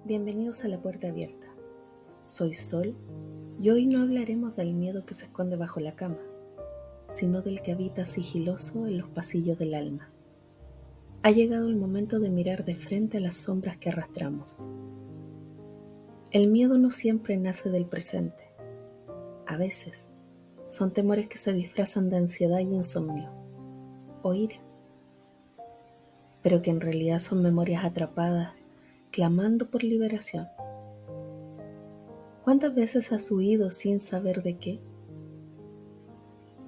Bienvenidos a La Puerta Abierta. Soy Sol y hoy no hablaremos del miedo que se esconde bajo la cama, sino del que habita sigiloso en los pasillos del alma. Ha llegado el momento de mirar de frente a las sombras que arrastramos. El miedo no siempre nace del presente. A veces son temores que se disfrazan de ansiedad y insomnio, o ira, pero que en realidad son memorias atrapadas, clamando por liberación. ¿Cuántas veces has huido sin saber de qué?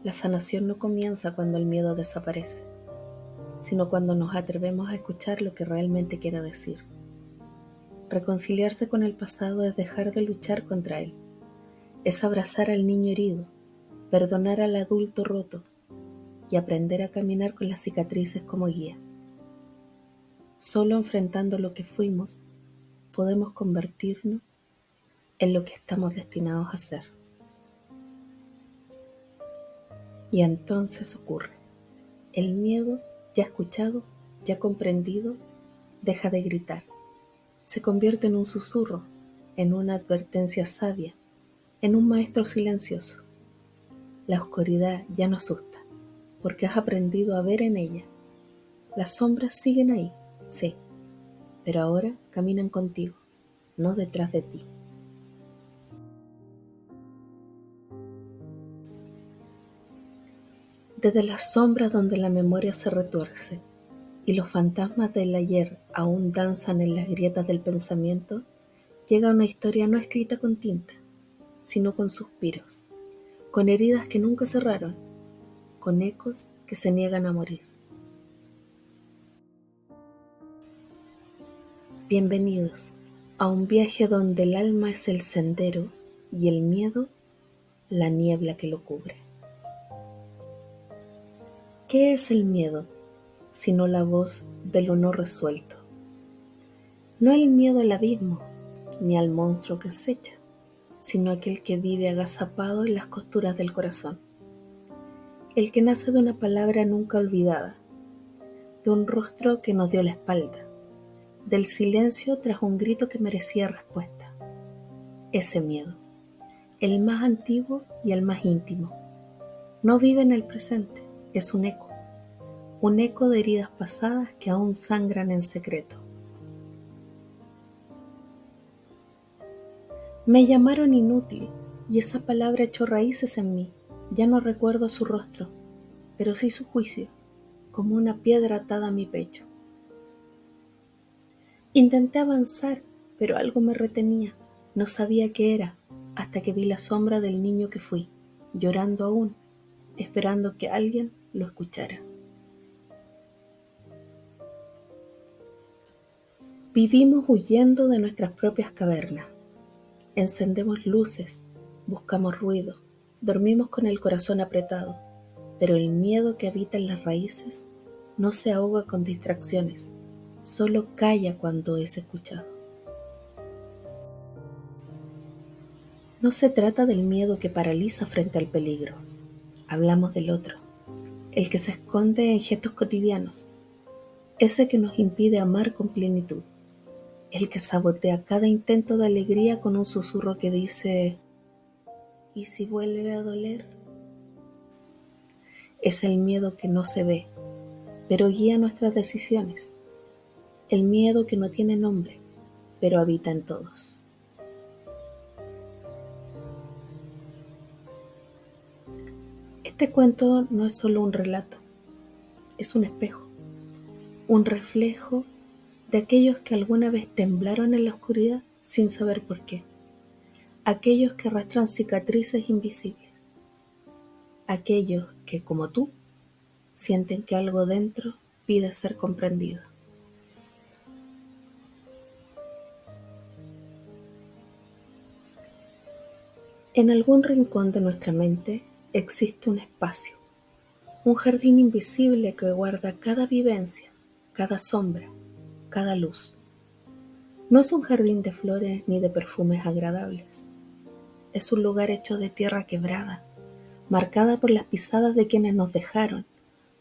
La sanación no comienza cuando el miedo desaparece, sino cuando nos atrevemos a escuchar lo que realmente quiere decir. Reconciliarse con el pasado es dejar de luchar contra él, es abrazar al niño herido, perdonar al adulto roto y aprender a caminar con las cicatrices como guía. Solo enfrentando lo que fuimos, podemos convertirnos en lo que estamos destinados a ser. Y entonces ocurre. El miedo, ya escuchado, ya comprendido, deja de gritar. Se convierte en un susurro, en una advertencia sabia, en un maestro silencioso. La oscuridad ya no asusta, porque has aprendido a ver en ella. Las sombras siguen ahí, sí, pero ahora caminan contigo, no detrás de ti. Desde las sombras donde la memoria se retuerce y los fantasmas del ayer aún danzan en las grietas del pensamiento, llega una historia no escrita con tinta, sino con suspiros, con heridas que nunca cerraron, con ecos que se niegan a morir. Bienvenidos a un viaje donde el alma es el sendero y el miedo la niebla que lo cubre. ¿Qué es el miedo sino la voz de lo no resuelto? No el miedo al abismo ni al monstruo que acecha, sino aquel que vive agazapado en las costuras del corazón, el que nace de una palabra nunca olvidada, de un rostro que nos dio la espalda, del silencio tras un grito que merecía respuesta. Ese miedo, el más antiguo y el más íntimo, no vive en el presente, es un eco de heridas pasadas que aún sangran en secreto. Me llamaron inútil y esa palabra echó raíces en mí. Ya no recuerdo su rostro, pero sí su juicio, como una piedra atada a mi pecho. Intenté avanzar, pero algo me retenía. No sabía qué era, hasta que vi la sombra del niño que fui, llorando aún, esperando que alguien lo escuchara. Vivimos huyendo de nuestras propias cavernas. Encendemos luces, buscamos ruido, dormimos con el corazón apretado, pero el miedo que habita en las raíces no se ahoga con distracciones, solo calla cuando es escuchado. No se trata del miedo que paraliza frente al peligro. Hablamos del otro, el que se esconde en gestos cotidianos, ese que nos impide amar con plenitud, el que sabotea cada intento de alegría con un susurro que dice: ¿y si vuelve a doler? Es el miedo que no se ve, pero guía nuestras decisiones, el miedo que no tiene nombre, pero habita en todos. Este cuento no es solo un relato, es un espejo, un reflejo de aquellos que alguna vez temblaron en la oscuridad sin saber por qué, aquellos que arrastran cicatrices invisibles, aquellos que, como tú, sienten que algo dentro pide ser comprendido. En algún rincón de nuestra mente existe un espacio, un jardín invisible que guarda cada vivencia, cada sombra, cada luz. No es un jardín de flores ni de perfumes agradables. Es un lugar hecho de tierra quebrada, marcada por las pisadas de quienes nos dejaron,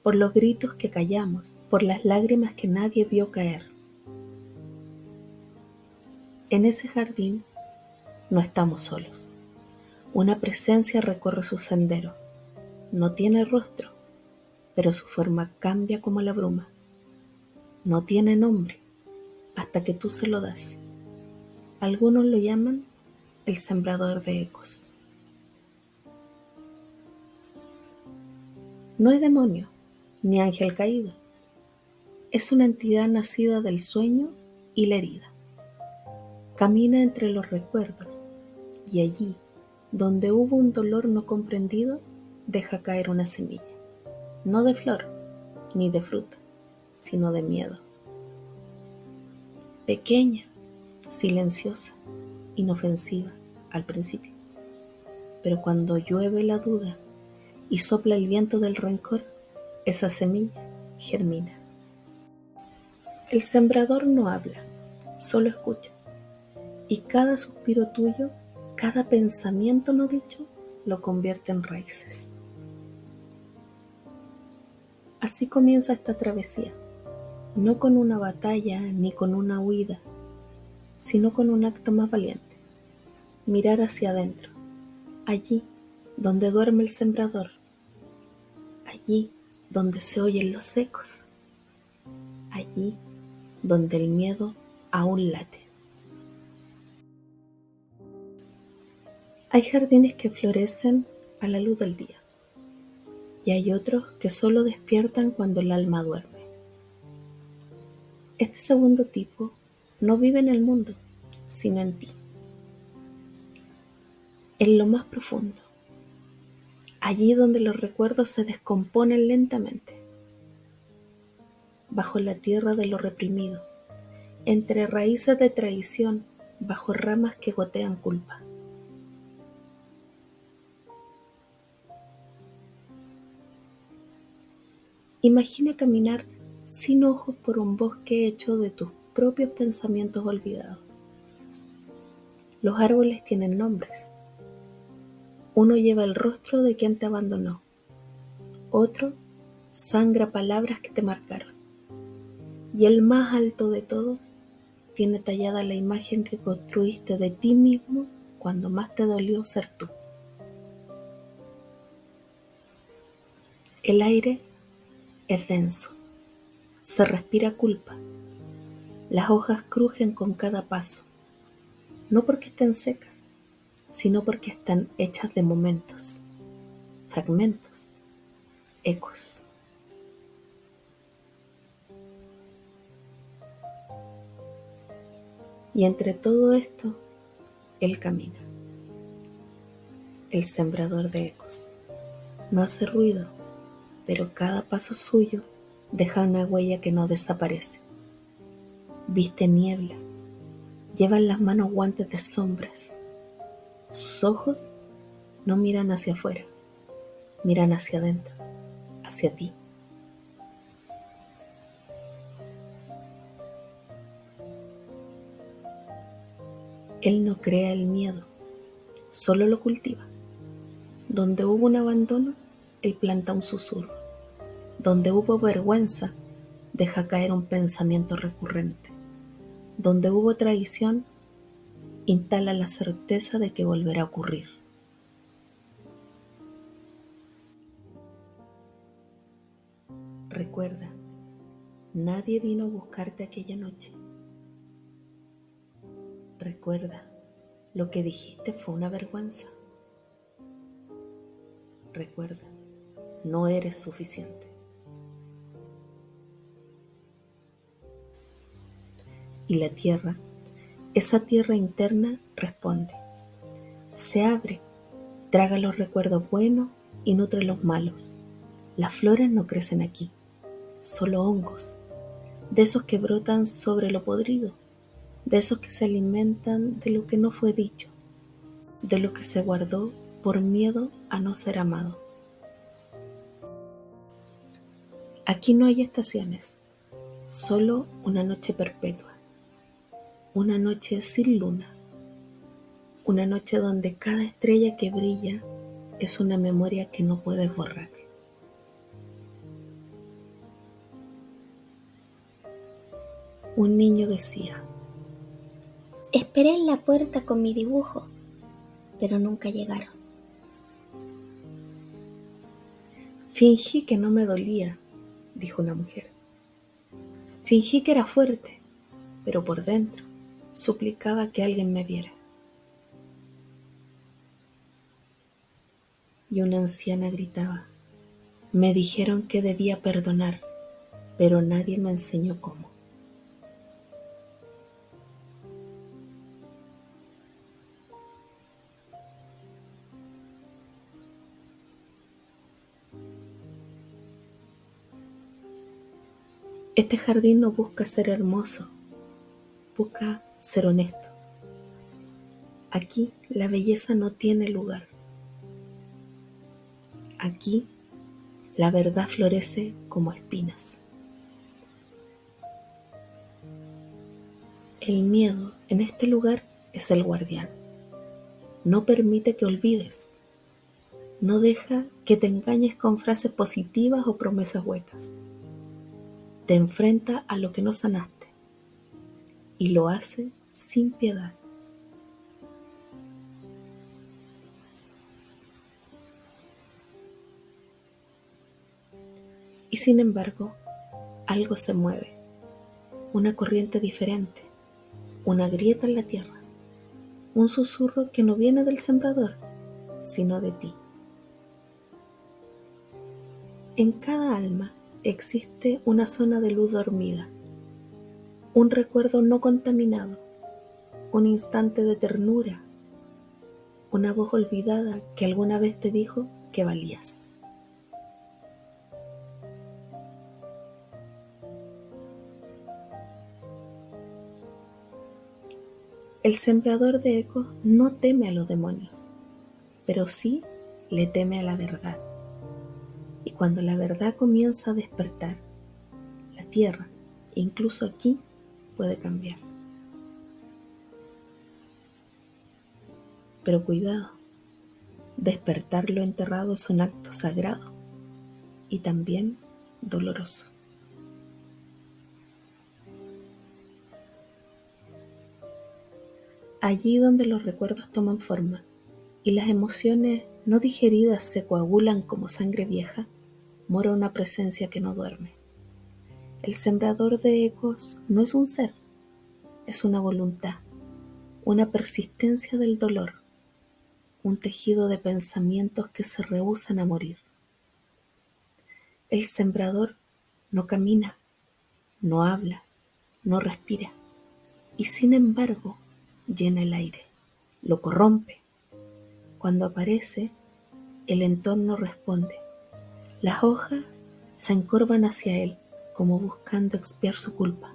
por los gritos que callamos, por las lágrimas que nadie vio caer. En ese jardín no estamos solos. Una presencia recorre su sendero. No tiene rostro, pero su forma cambia como la bruma. No tiene nombre hasta que tú se lo das. Algunos lo llaman el sembrador de ecos. No es demonio, ni ángel caído. Es una entidad nacida del sueño y la herida. Camina entre los recuerdos y allí, donde hubo un dolor no comprendido, deja caer una semilla. No de flor, ni de fruta, sino de miedo. Pequeña, silenciosa, inofensiva al principio. Pero cuando llueve la duda y sopla el viento del rencor, esa semilla germina. El sembrador no habla, solo escucha. Y cada suspiro tuyo, cada pensamiento no dicho, lo convierte en raíces. Así comienza esta travesía, no con una batalla ni con una huida, sino con un acto más valiente. Mirar hacia adentro, allí donde duerme el sembrador, allí donde se oyen los ecos, allí donde el miedo aún late. Hay jardines que florecen a la luz del día y hay otros que solo despiertan cuando el alma duerme. Este segundo tipo no vive en el mundo, sino en ti, en lo más profundo, allí donde los recuerdos se descomponen lentamente, bajo la tierra de lo reprimido, entre raíces de traición, bajo ramas que gotean culpa. Imagina caminar sin ojos por un bosque hecho de tus propios pensamientos olvidados. Los árboles tienen nombres. Uno lleva el rostro de quien te abandonó. Otro sangra palabras que te marcaron. Y el más alto de todos tiene tallada la imagen que construiste de ti mismo cuando más te dolió ser tú. El aire es denso. Se respira culpa. Las hojas crujen con cada paso. No porque estén secas, sino porque están hechas de momentos, fragmentos, ecos. Y entre todo esto, Él camina, el sembrador de ecos. No hace ruido, pero cada paso suyo deja una huella que no desaparece. Viste niebla, lleva en las manos guantes de sombras. Sus ojos no miran hacia afuera, miran hacia adentro, hacia ti. Él no crea el miedo, solo lo cultiva. Donde hubo un abandono, Él planta un susurro. Donde hubo vergüenza, deja caer un pensamiento recurrente. Donde hubo traición, instala la certeza de que volverá a ocurrir. Recuerda, nadie vino a buscarte aquella noche. Recuerda, lo que dijiste fue una vergüenza. Recuerda, no eres suficiente. Y la tierra, esa tierra interna, responde. Se abre, traga los recuerdos buenos y nutre los malos. Las flores no crecen aquí, solo hongos, de esos que brotan sobre lo podrido, de esos que se alimentan de lo que no fue dicho, de lo que se guardó por miedo a no ser amado. Aquí no hay estaciones, solo una noche perpetua, una noche sin luna, una noche donde cada estrella que brilla es una memoria que no puedes borrar. Un niño decía, Esperé en la puerta con mi dibujo, pero nunca llegaron. Fingí que no me dolía, dijo una mujer. Fingí que era fuerte, pero por dentro suplicaba que alguien me viera. Y una anciana gritaba, me dijeron que debía perdonar, pero nadie me enseñó cómo. Este jardín no busca ser hermoso, busca ser honesto. Aquí la belleza no tiene lugar. Aquí la verdad florece como espinas. El miedo en este lugar es el guardián. No permite que olvides. No deja que te engañes con frases positivas o promesas huecas. Te enfrenta a lo que no sanaste y lo hace sin piedad. Y sin embargo, algo se mueve, una corriente diferente, una grieta en la tierra, un susurro que no viene del sembrador, sino de ti. En cada alma existe una zona de luz dormida, un recuerdo no contaminado, un instante de ternura, una voz olvidada que alguna vez te dijo que valías. El sembrador de ecos no teme a los demonios, pero sí le teme a la verdad. Y cuando la verdad comienza a despertar, la tierra, incluso aquí, puede cambiar. Pero cuidado, despertar lo enterrado es un acto sagrado y también doloroso. Allí donde los recuerdos toman forma y las emociones no digeridas se coagulan como sangre vieja, mora una presencia que no duerme. El sembrador de ecos no es un ser, es una voluntad, una persistencia del dolor, un tejido de pensamientos que se rehúsan a morir. El sembrador no camina, no habla, no respira, y sin embargo llena el aire, lo corrompe. Cuando aparece, el entorno responde. Las hojas se encorvan hacia él, como buscando expiar su culpa.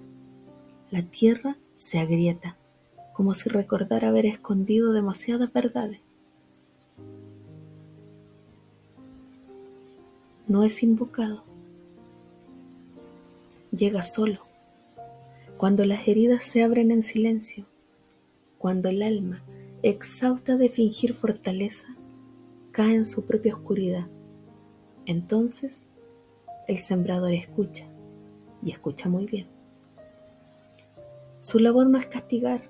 La tierra se agrieta, como si recordara haber escondido demasiadas verdades. No es invocado, llega solo, cuando las heridas se abren en silencio, cuando el alma, exhausta de fingir fortaleza, cae en su propia oscuridad. Entonces, el sembrador escucha, y escucha muy bien. Su labor no es castigar,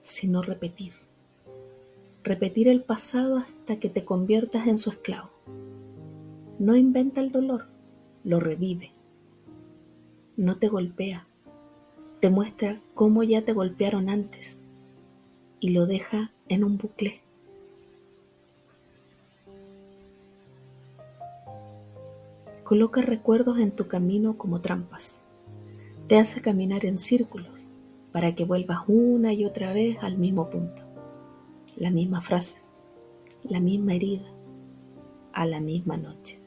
sino repetir. Repetir el pasado hasta que te conviertas en su esclavo. No inventa el dolor, lo revive. No te golpea, te muestra cómo ya te golpearon antes y lo deja en un bucle. Coloca recuerdos en tu camino como trampas. Te hace caminar en círculos para que vuelvas una y otra vez al mismo punto. La misma frase, la misma herida, a la misma noche.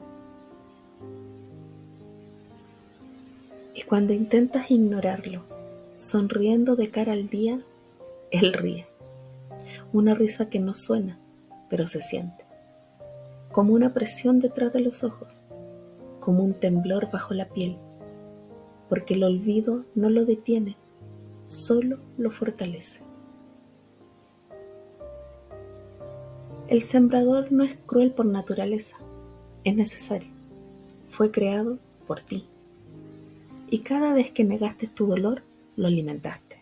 Y cuando intentas ignorarlo, sonriendo de cara al día, él ríe. Una risa que no suena, pero se siente. Como una presión detrás de los ojos, como un temblor bajo la piel, porque el olvido no lo detiene, solo lo fortalece. El sembrador no es cruel por naturaleza, es necesario. Fue creado por ti. Y cada vez que negaste tu dolor, lo alimentaste.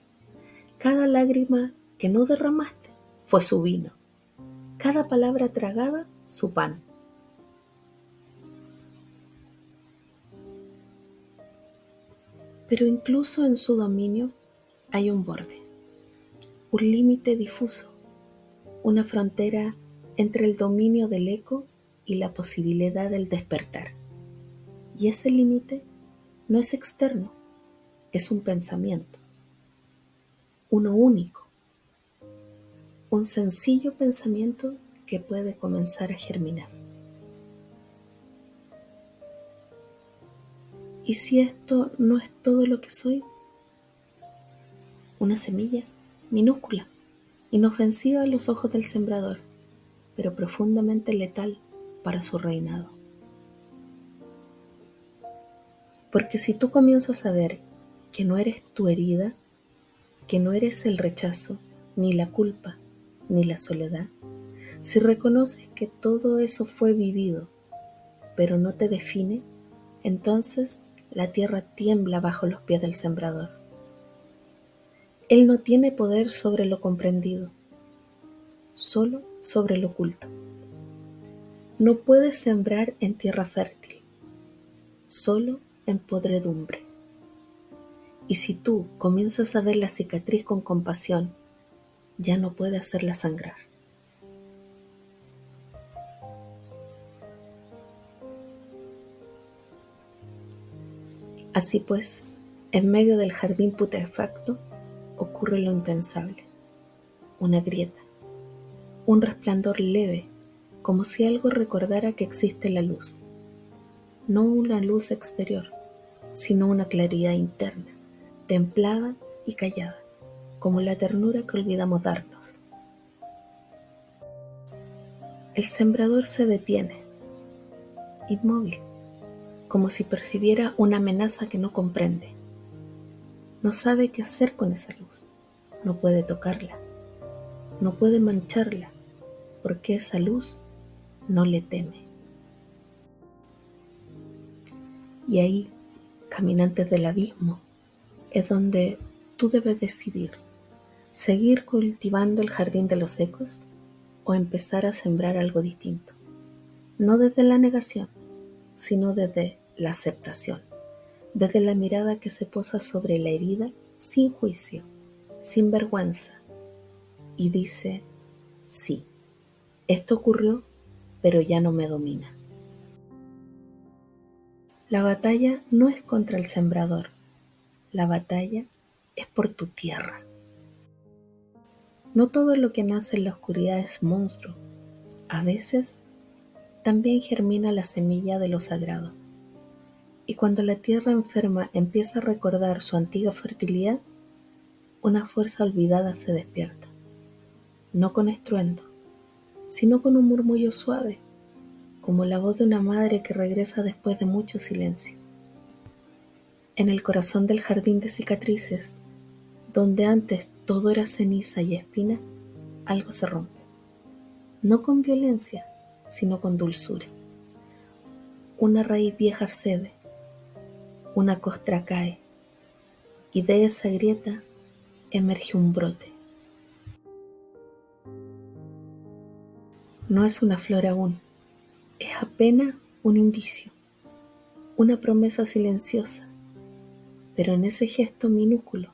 Cada lágrima que no derramaste fue su vino, cada palabra tragada su pan. Pero incluso en su dominio hay un borde, un límite difuso, una frontera entre el dominio del eco y la posibilidad del despertar. Y ese límite no es externo, es un pensamiento, uno único, un sencillo pensamiento que puede comenzar a germinar. ¿Y si esto no es todo lo que soy? Una semilla minúscula, inofensiva a los ojos del sembrador, pero profundamente letal para su reinado. Porque si tú comienzas a ver que no eres tu herida, que no eres el rechazo, ni la culpa, ni la soledad, si reconoces que todo eso fue vivido, pero no te define, entonces la tierra tiembla bajo los pies del sembrador. Él no tiene poder sobre lo comprendido, solo sobre lo oculto. No puedes sembrar en tierra fértil, solo en podredumbre. Y si tú comienzas a ver la cicatriz con compasión, ya no puede hacerla sangrar. Así pues, en medio del jardín putrefacto, ocurre lo impensable, una grieta, un resplandor leve, como si algo recordara que existe la luz, no una luz exterior, sino una claridad interna, templada y callada, como la ternura que olvidamos darnos. El sembrador se detiene, inmóvil, como si percibiera una amenaza que no comprende. No sabe qué hacer con esa luz, no puede tocarla, no puede mancharla, porque esa luz no le teme. Y ahí, caminantes del abismo, es donde tú debes decidir, seguir cultivando el jardín de los ecos o empezar a sembrar algo distinto. No desde la negación, sino desde la aceptación, desde la mirada que se posa sobre la herida sin juicio, sin vergüenza, y dice, sí, esto ocurrió, pero ya no me domina. La batalla no es contra el sembrador, la batalla es por tu tierra. No todo lo que nace en la oscuridad es monstruo, a veces también germina la semilla de lo sagrado. Y cuando la tierra enferma empieza a recordar su antigua fertilidad, una fuerza olvidada se despierta, no con estruendo, sino con un murmullo suave, como la voz de una madre que regresa después de mucho silencio. En el corazón del jardín de cicatrices, donde antes todo era ceniza y espina, algo se rompe, no con violencia, sino con dulzura. Una raíz vieja cede, una costra cae, y de esa grieta emerge un brote. No es una flor aún, es apenas un indicio, una promesa silenciosa, pero en ese gesto minúsculo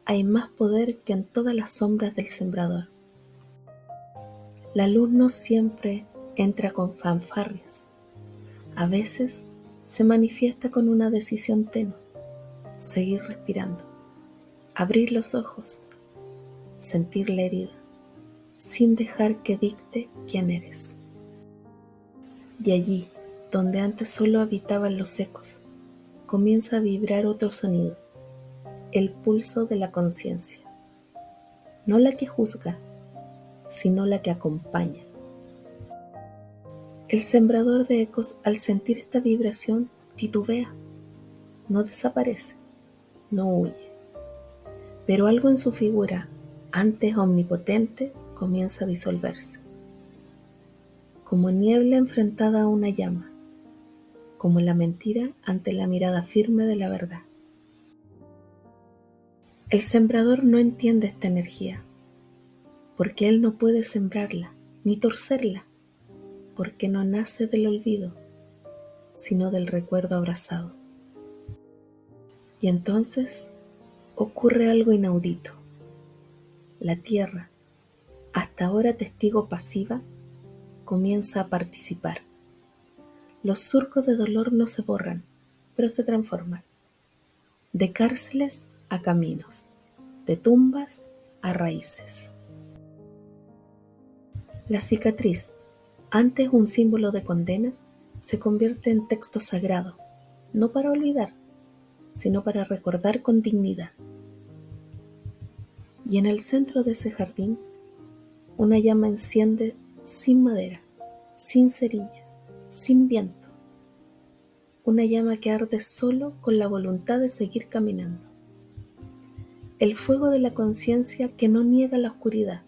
hay más poder que en todas las sombras del sembrador. La luz no siempre entra con fanfarrias, a veces se manifiesta con una decisión tenue, seguir respirando, abrir los ojos, sentir la herida, sin dejar que dicte quién eres. Y allí, donde antes solo habitaban los ecos, comienza a vibrar otro sonido, el pulso de la conciencia, no la que juzga, sino la que acompaña. El sembrador de ecos, al sentir esta vibración, titubea, no desaparece, no huye, pero algo en su figura, antes omnipotente, comienza a disolverse, como niebla enfrentada a una llama, como la mentira ante la mirada firme de la verdad. El sembrador no entiende esta energía, porque él no puede sembrarla ni torcerla, porque no nace del olvido, sino del recuerdo abrazado. Y entonces ocurre algo inaudito. La tierra, hasta ahora testigo pasiva, comienza a participar. Los surcos de dolor no se borran, pero se transforman. De cárceles a caminos, de tumbas a raíces. La cicatriz, antes un símbolo de condena, se convierte en texto sagrado, no para olvidar, sino para recordar con dignidad. Y en el centro de ese jardín, una llama enciende sin madera, sin cerilla, sin viento. Una llama que arde solo con la voluntad de seguir caminando. El fuego de la conciencia que no niega la oscuridad,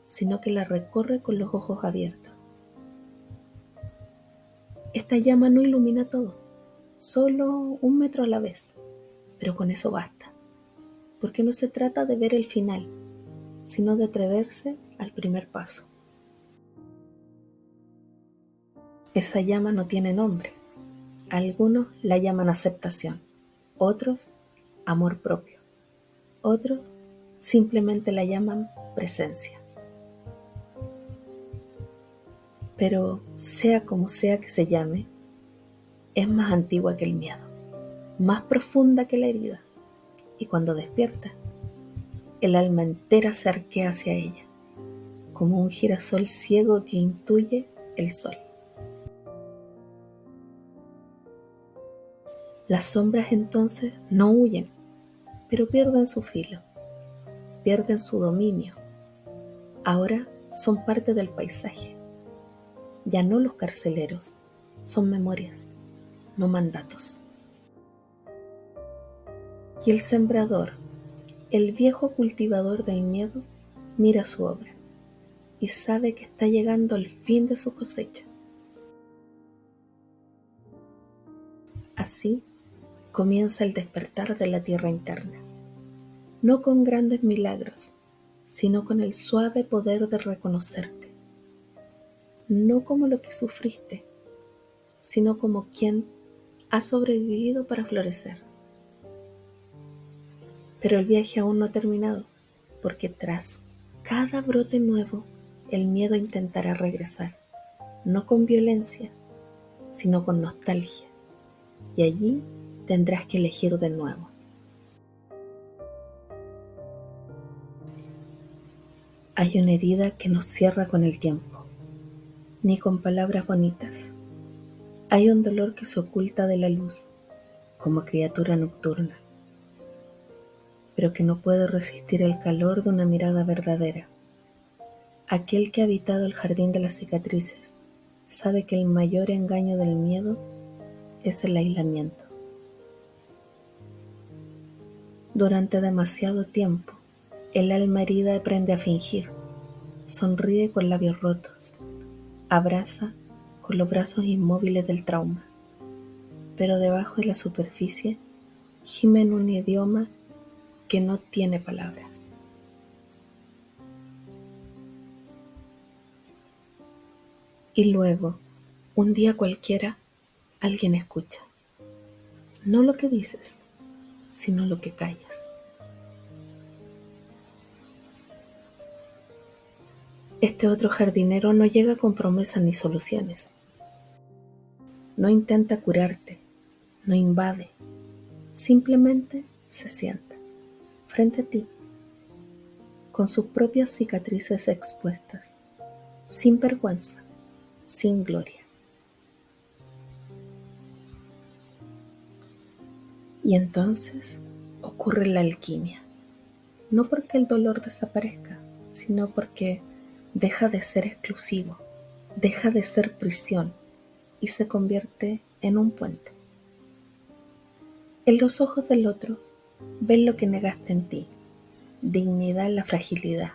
sino que la recorre con los ojos abiertos. Esta llama no ilumina todo, solo 1 metro a la vez, pero con eso basta, porque no se trata de ver el final, sino de atreverse al primer paso. Esa llama no tiene nombre. Algunos la llaman aceptación, otros amor propio, otros simplemente la llaman presencia. Pero sea como sea que se llame, es más antigua que el miedo, más profunda que la herida, y cuando despierta, el alma entera se arquea hacia ella, como un girasol ciego que intuye el sol. Las sombras entonces no huyen, pero pierden su filo, pierden su dominio. Ahora son parte del paisaje. Ya no los carceleros, son memorias, no mandatos. Y el sembrador, el viejo cultivador del miedo, mira su obra y sabe que está llegando al fin de su cosecha. Así comienza el despertar de la tierra interna, no con grandes milagros, sino con el suave poder de reconocerte, no como lo que sufriste, sino como quien ha sobrevivido para florecer. Pero el viaje aún no ha terminado, porque tras cada brote nuevo, el miedo intentará regresar, no con violencia, sino con nostalgia, y allí tendrás que elegir de nuevo. Hay una herida que no cierra con el tiempo, ni con palabras bonitas. Hay un dolor que se oculta de la luz, como criatura nocturna, pero que no puede resistir el calor de una mirada verdadera. Aquel que ha habitado el jardín de las cicatrices sabe que el mayor engaño del miedo es el aislamiento. Durante demasiado tiempo, el alma herida aprende a fingir, sonríe con labios rotos, abraza con los brazos inmóviles del trauma, pero debajo de la superficie gime en un idioma que no tiene palabras. Y luego, un día cualquiera, alguien escucha, no lo que dices, sino lo que callas. Este otro jardinero no llega con promesas ni soluciones. No intenta curarte, no invade, simplemente se sienta frente a ti, con sus propias cicatrices expuestas, sin vergüenza, sin gloria. Y entonces ocurre la alquimia, no porque el dolor desaparezca, sino porque deja de ser exclusivo, deja de ser prisión y se convierte en un puente. En los ojos del otro, ven lo que negaste en ti, dignidad en la fragilidad,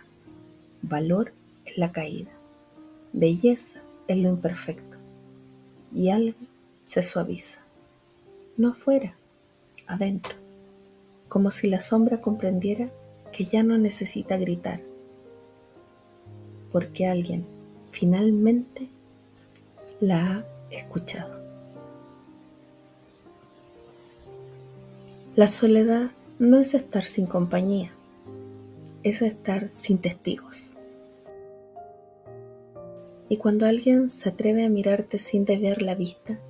valor en la caída, belleza en lo imperfecto, y algo se suaviza, no afuera, adentro. como si la sombra comprendiera que ya no necesita gritar, porque alguien finalmente la ha escuchado. La soledad no es estar sin compañía, es estar sin testigos. Y cuando alguien se atreve a mirarte sin desviar la vista,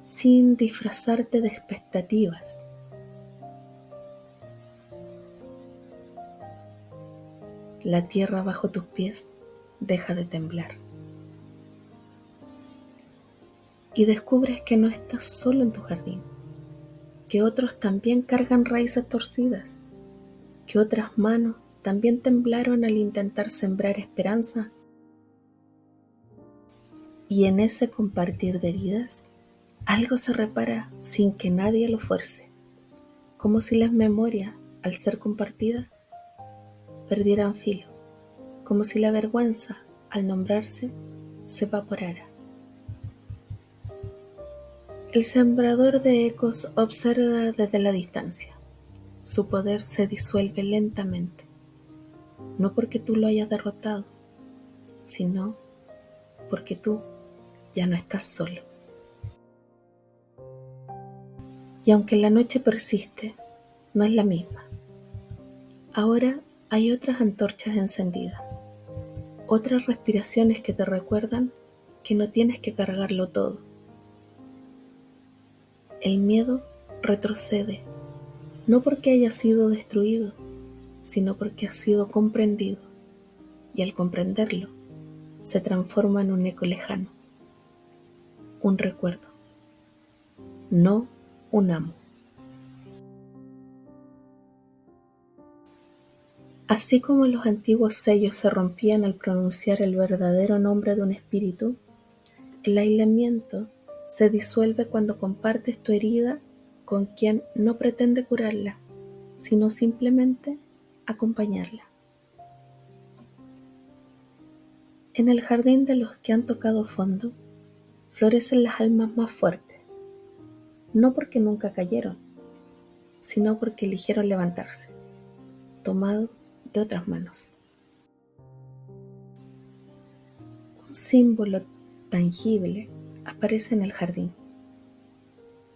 sin disfrazarte de expectativas, la tierra bajo tus pies deja de temblar. Y descubres que no estás solo en tu jardín, que otros también cargan raíces torcidas, que otras manos también temblaron al intentar sembrar esperanza. Y en ese compartir de heridas, algo se repara sin que nadie lo fuerce, como si las memorias, al ser compartidas, perdieran filo, como si la vergüenza, al nombrarse, se evaporara. El sembrador de ecos observa desde la distancia. Su poder se disuelve lentamente, no porque tú lo hayas derrotado, sino porque tú ya no estás solo. Y aunque la noche persiste, no es la misma. Ahora hay otras antorchas encendidas, otras respiraciones que te recuerdan que no tienes que cargarlo todo. El miedo retrocede, no porque haya sido destruido, sino porque ha sido comprendido, y al comprenderlo, se transforma en un eco lejano, un recuerdo, no un amo. Así como los antiguos sellos se rompían al pronunciar el verdadero nombre de un espíritu, el aislamiento se disuelve cuando compartes tu herida con quien no pretende curarla, sino simplemente acompañarla. En el jardín de los que han tocado fondo, florecen las almas más fuertes, no porque nunca cayeron, sino porque eligieron levantarse, tomado de otras manos. Un símbolo tangible aparece en el jardín,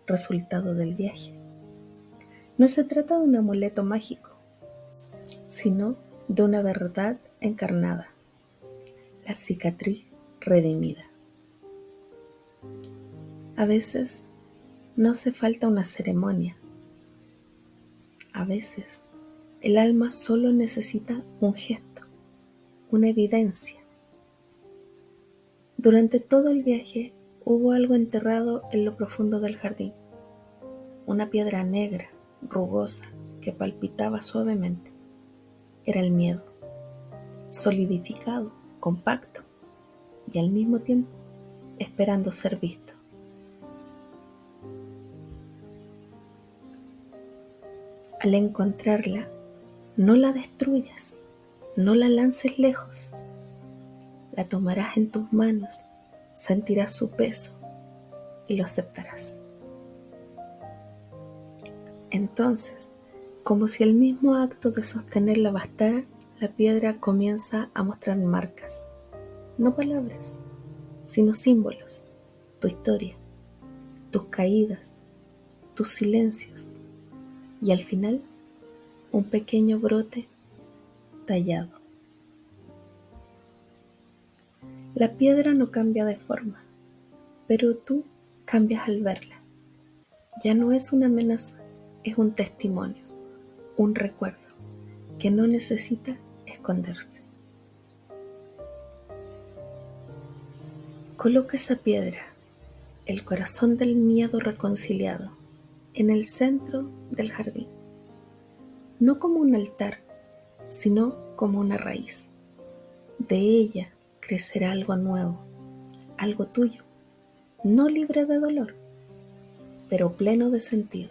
resultado del viaje. No se trata de un amuleto mágico, sino de una verdad encarnada, la cicatriz redimida. A veces no hace falta una ceremonia. A veces el alma solo necesita un gesto, una evidencia. Durante todo el viaje hubo algo enterrado en lo profundo del jardín, una piedra negra, rugosa, que palpitaba suavemente. Era el miedo, solidificado, compacto y al mismo tiempo esperando ser visto. Al encontrarla, no la destruyas, no la lances lejos. La tomarás en tus manos, sentirás su peso y lo aceptarás. Entonces, como si el mismo acto de sostenerla bastara, la piedra comienza a mostrar marcas, no palabras, sino símbolos, tu historia, tus caídas, tus silencios y al final un pequeño brote tallado. La piedra no cambia de forma, pero tú cambias al verla. Ya no es una amenaza, es un testimonio, un recuerdo que no necesita esconderse. Coloca esa piedra, el corazón del miedo reconciliado, en el centro del jardín, no como un altar, sino como una raíz. De ella crecerá algo nuevo, algo tuyo, no libre de dolor, pero pleno de sentido.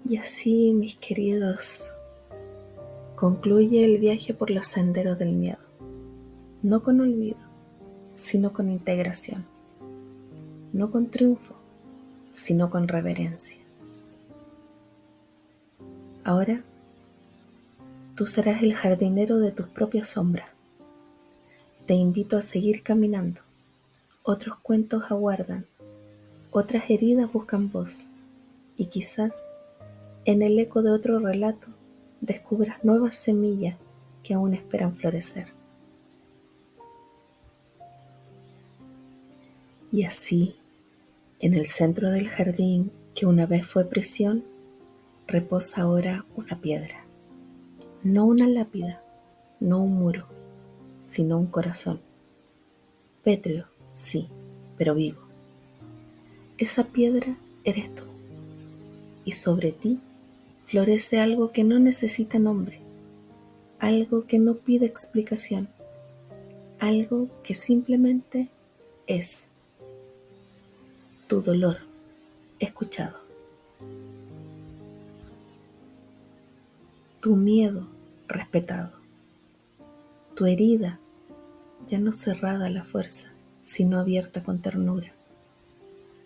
Y así, mis queridos, concluye el viaje por los senderos del miedo, no con olvido, sino con integración, no con triunfo, sino con reverencia. Ahora, tú serás el jardinero de tus propias sombras. Te invito a seguir caminando. Otros cuentos aguardan, otras heridas buscan voz, y quizás en el eco de otro relato descubras nuevas semillas que aún esperan florecer. Y así, en el centro del jardín que una vez fue prisión, reposa ahora una piedra. No una lápida, no un muro, sino un corazón. Pétreo, sí, pero vivo. Esa piedra eres tú, y sobre ti florece algo que no necesita nombre, algo que no pide explicación, algo que simplemente es. Tu dolor escuchado, tu miedo respetado, tu herida ya no cerrada a la fuerza, sino abierta con ternura,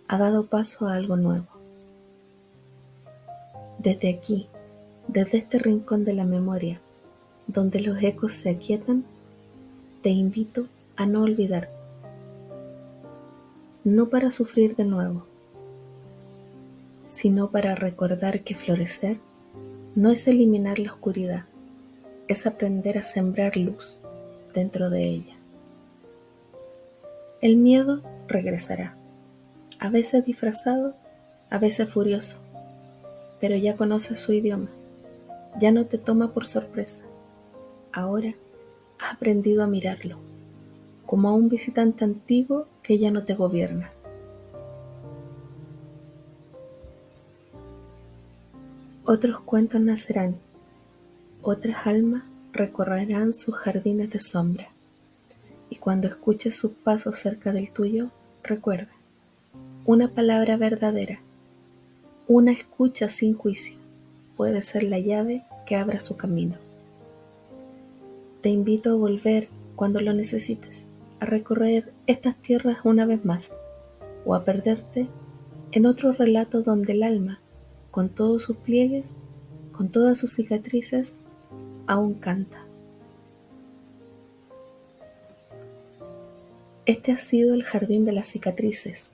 ha dado paso a algo nuevo. Desde aquí, desde este rincón de la memoria, donde los ecos se aquietan, te invito a no olvidar, no para sufrir de nuevo, sino para recordar que florecer no es eliminar la oscuridad, es aprender a sembrar luz dentro de ella. El miedo regresará, a veces disfrazado, a veces furioso, pero ya conoces su idioma, ya no te toma por sorpresa. Ahora has aprendido a mirarlo, como a un visitante antiguo que ya no te gobierna. Otros cuentos nacerán, otras almas recorrerán sus jardines de sombra, y cuando escuches sus pasos cerca del tuyo, recuerda, una palabra verdadera, una escucha sin juicio, puede ser la llave que abra su camino. Te invito a volver cuando lo necesites, a recorrer estas tierras una vez más, o a perderte en otro relato donde el alma, con todos sus pliegues, con todas sus cicatrices, aún canta. Este ha sido El Jardín de las Cicatrices,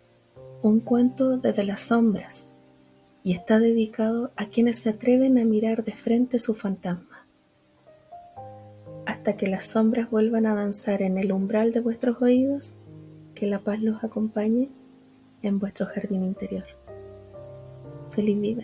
un cuento desde las sombras, y está dedicado a quienes se atreven a mirar de frente su fantasma, hasta que las sombras vuelvan a danzar en el umbral de vuestros oídos. Que la paz los acompañe en vuestro jardín interior. Feliz vida.